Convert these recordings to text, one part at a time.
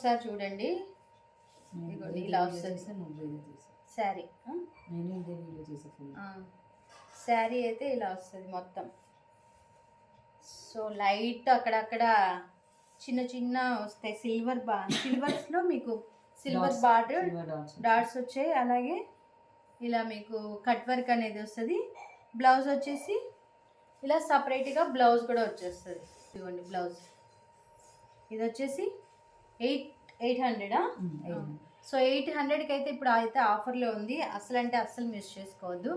ఒకసారి చూడండి. ఇదిగోండి ఇలా వస్తుంది శారీ. శారీ అయితే ఇలా వస్తుంది మొత్తం. సో లైట్ అక్కడక్కడ చిన్న చిన్న వస్తాయి సిల్వర్స్లో మీకు సిల్వర్ బార్డర్ డాట్స్ వచ్చాయి. అలాగే ఇలా మీకు కట్ వర్క్ అనేది వస్తుంది. బ్లౌజ్ వచ్చేసి ఇలా సపరేట్గా బ్లౌజ్ కూడా వచ్చేస్తుంది. ఇదిగోండి బ్లౌజ్. ఇది వచ్చేసి 800. సో 800కి అయితే ఇప్పుడు అయితే ఆఫర్లో ఉంది. అస్సలు మిస్ చేసుకోవద్దు.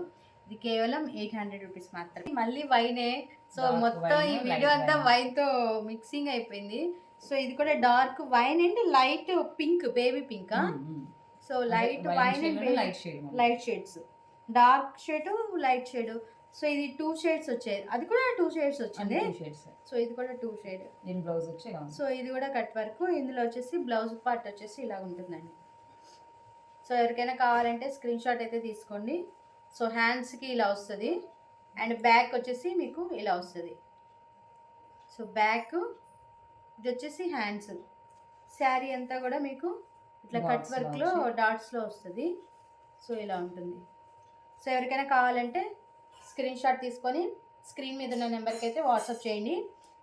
ఇది కేవలం 800 రూపీస్ మాత్రమే. మళ్ళీ వైనే. సో మొత్తం ఈ వీడియో అంతా వైన్తో మిక్సింగ్ అయిపోయింది. సో ఇది కూడా dark wine and light pink, baby pink. So light wine and light shades, dark shade, light shade. So ఇది 2 షేడ్స్ వచ్చాయి. అది కూడా 2 షేడ్స్ వచ్చింది. సో ఇది కూడా 2 షేడ్. బ్లౌజ్ వచ్చి సో ఇది కూడా కట్ వర్క్. ఇందులో వచ్చేసి బ్లౌజ్ పార్ట్ వచ్చేసి ఇలా ఉంటుందండి. సో ఎవరికైనా కావాలంటే స్క్రీన్ షాట్ అయితే తీసుకోండి. సో హ్యాండ్స్కి ఇలా వస్తుంది అండ్ బ్యాక్ వచ్చేసి మీకు ఇలా వస్తుంది. సో బ్యాక్ ఇది వచ్చేసి హ్యాండ్స్. శారీ అంతా కూడా మీకు ఇట్లా కట్ వర్క్లో డాట్స్లో వస్తుంది. సో ఇలా ఉంటుంది. సో ఎవరికైనా కావాలంటే స్క్రీన్ షాట్ తీసుకొని స్క్రీన్ మీద ఉన్న నెంబర్కి అయితే వాట్సాప్ చేయండి.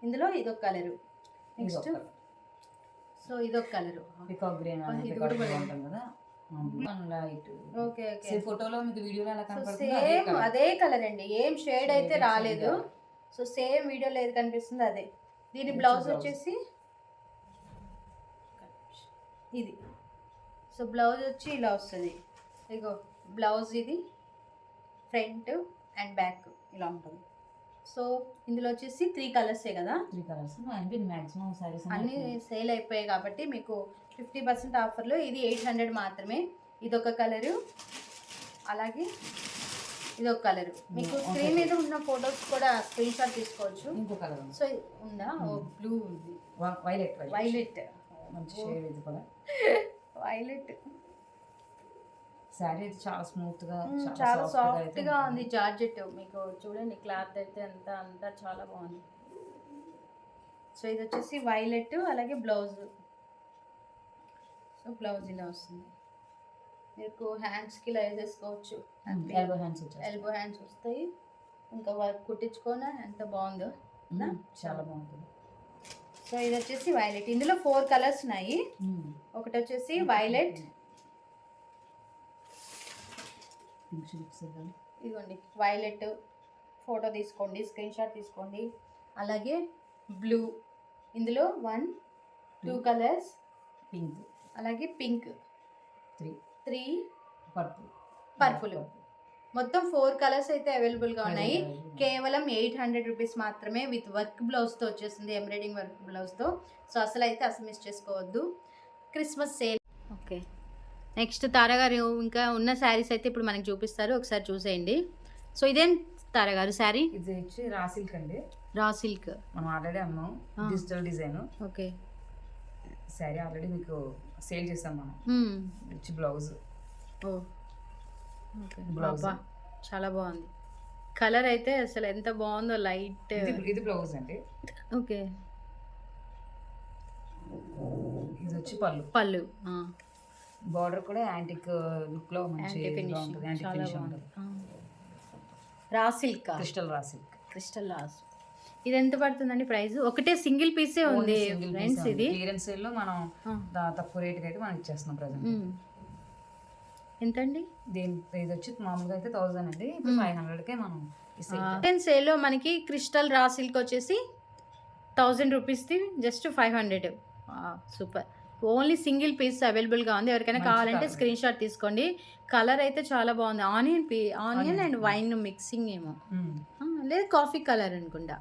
ఇందులో ఇదొక కలరు. నెక్స్ట్ సో ఇదొక కలరు, ఇది కూడా ఫోటోలో మీకు వీడియోలో ఎలా కనపడుతుంది సేమ్ అదే కలర్ అండి. ఏం షేడ్ అయితే రాలేదు. సో సేమ్ వీడియోలో ఏది కనిపిస్తుంది అదే. దీని బ్లౌజ్ వచ్చేసి ఇది. సో బ్లౌజ్ వచ్చి ఇలా వస్తుంది. ఇగో బ్లౌజ్ ఇది ఫ్రంట్ అండ్ బ్యాక్ ఇలా ఉంటుంది. సో ఇందులో వచ్చేసి 3 కలర్సే కదా. 3 కలర్స్ అన్నీ సేల్ అయిపోయాయి కాబట్టి మీకు 50% ఆఫర్లో ఇది 800 మాత్రమే. ఇదొక కలరు, అలాగే ఇదొక కలరు. మీకు స్క్రీన్ మీద ఉన్న ఫొటోస్ కూడా స్క్రీన్ షాట్ తీసుకోవచ్చు. ఇంకో కలర్ సో ఉందా? బ్లూ ఉంది, వైలెట్ మంచి షేడ్. ఇది కూడా వైలెట్. శారీ అయితే చాలా స్మూత్గా, చాలా సాఫ్ట్గా ఉంది. జార్జెట్ మీకు చూడండి, క్లాత్ అయితే అంతా చాలా బాగుంది. సో ఇది వచ్చేసి వైలెట్, అలాగే బ్లౌజ్. సో బ్లౌజ్ ఇలా వస్తుంది. మీకు హ్యాండ్స్కి ఇలా వేసేసుకోవచ్చు. ఎల్బో హ్యాండ్స్ వస్తాయి. ఇంకా వర్క్ కుట్టించుకొని ఎంత బాగుందో, చాలా బాగుంటుంది. సో ఇది వచ్చేసి వైలెట్. ఇందులో 4 కలర్స్ ఉన్నాయి. ఒకటి వచ్చేసి వైలెట్, ఇదిగోండి వైలెట్. ఫోటో తీసుకోండి, స్క్రీన్ షాట్ తీసుకోండి. అలాగే బ్లూ, ఇందులో 1, 2 కలర్స్. పింక్, అలాగే పింక్ 3, పర్పుల్. మొత్తం 4 కలర్స్ అయితే అవైలబుల్గా ఉన్నాయి. కేవలం 800 రూపీస్ మాత్రమే. విత్ వర్క్ బ్లౌజ్తో వచ్చేసింది, ఎంబ్రాయిడింగ్ వర్క్ బ్లౌజ్తో. సో అసలు మిస్ చేసుకోవద్దు. Christmas sale. ఓకే, నెక్స్ట్ తారాగారు ఇంకా ఉన్న శారీస్ అయితే ఇప్పుడు మనకి చూపిస్తారు. ఒకసారి చూసేయండి. సో ఇదేం తారాగారు శారీ? ఇది వచ్చి రా సిల్క్ అండి. రా సిల్క్ మనం ఆల్రెడీ అమ్మాం. Digital design. Okay, sari already మీకు సేల్ చేసాం మనం. వచ్చి బ్లౌజ్. బ్లౌజ్ చాలా బాగుంది. కలర్ అయితే అసలు ఎంత బాగుందో, లైట్. ఇది బ్లౌజ్ అండి. ఓకే, ఇది వచ్చి పళ్ళు. బార్డర్ కూడా యాంటిక్ లుక్ లో మంచి ఉంటుంది. రా సిల్క్, క్రిస్టల్ రా. ఇది ఎంత పడుతుందండి ప్రైస్? ఒకటే సింగిల్ పీసే ఉంది ఫ్రెండ్స్. ఇది క్లియరెన్స్ సేల్ లో మనం తక్కువ రేట్ కి అయితే మనం ఇచ్చేస్తున్నాం ప్రెజెంట్. ఎంతండి? ఇది వచ్చి మామూలుగా అయితే 1000 అండి. ఇప్పుడు 500 కే మనం క్లియరెన్స్ సేల్ లో మనకి క్రిస్టల్ రా సిల్క్ వచ్చేసి 1000 రూపీస్ది just 500. Super. Only single piece అవైలబుల్గా ఉంది. ఎవరికైనా కావాలంటే స్క్రీన్ షాట్ తీసుకోండి. కలర్ అయితే చాలా బాగుంది. ఆనియన్ అండ్ వైన్ మిక్సింగ్ ఏమో, లేదు కాఫీ కలర్ అనుకుంటా.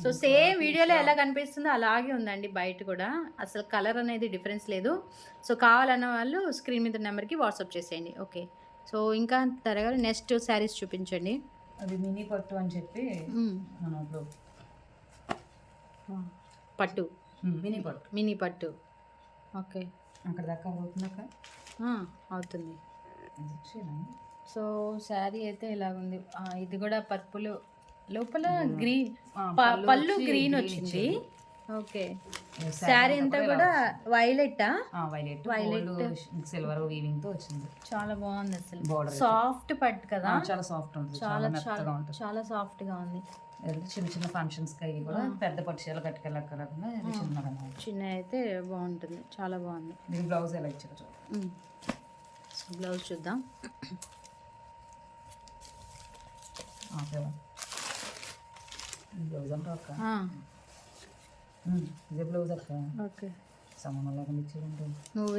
సో సేమ్ వీడియోలో ఎలా కనిపిస్తుందో అలాగే ఉందండి బయట కూడా. అసలు కలర్ అనేది డిఫరెన్స్ లేదు. సో కావాలన్న వాళ్ళు స్క్రీన్ మీద నెంబర్కి వాట్సాప్ చేసేయండి. ఓకే, సో ఇంకా త్వరగా నెక్స్ట్ శారీస్ చూపించండి. అది మినీ పట్టు అని చెప్పి పట్టు, మినీ పట్టు. ఓకే, అక్కడ దాకా అవుతుందాక అవుతుంది. సో శారీ అయితే ఇలాగుంది. ఇది కూడా పర్పుల్, లోపల గ్రీన్, పళ్ళు గ్రీన్ వచ్చింది. ఓకే. శారీ అంతా కూడా వైలెట్ వైలెట్ సిల్వర్ వీవింగ్ తో వచ్చింది. చాలా బాగుంది అసలు. Border సాఫ్ట్ పట్టు కదా, చాలా సాఫ్ట్ ఉంటుంది, చాలా చాలా మెత్తగా చాలా ఉంటుంది. చాలా సాఫ్ట్ గా ఉంది. చిన్న చిన్న ఫంక్షన్స్ కి అవి కూడా పెద్ద పట్టు చీరలు కట్టుకెళ్ళక్కర్లేకుండా ఇది చిన్నగా అన్నమాట. చిన్న అయితే బాగుంటుంది, చాలా బాగుంది. దీని బ్లౌజ్ ఎలా ఇచ్చారు చూడండి. బ్లౌజ్ చూద్దాం. బ్లౌజ్ అంటే అక్క ఇదే బ్లౌజ్ అక్క ఓకే. సమానం లేకుండా ఇచ్చారంటే నువ్వు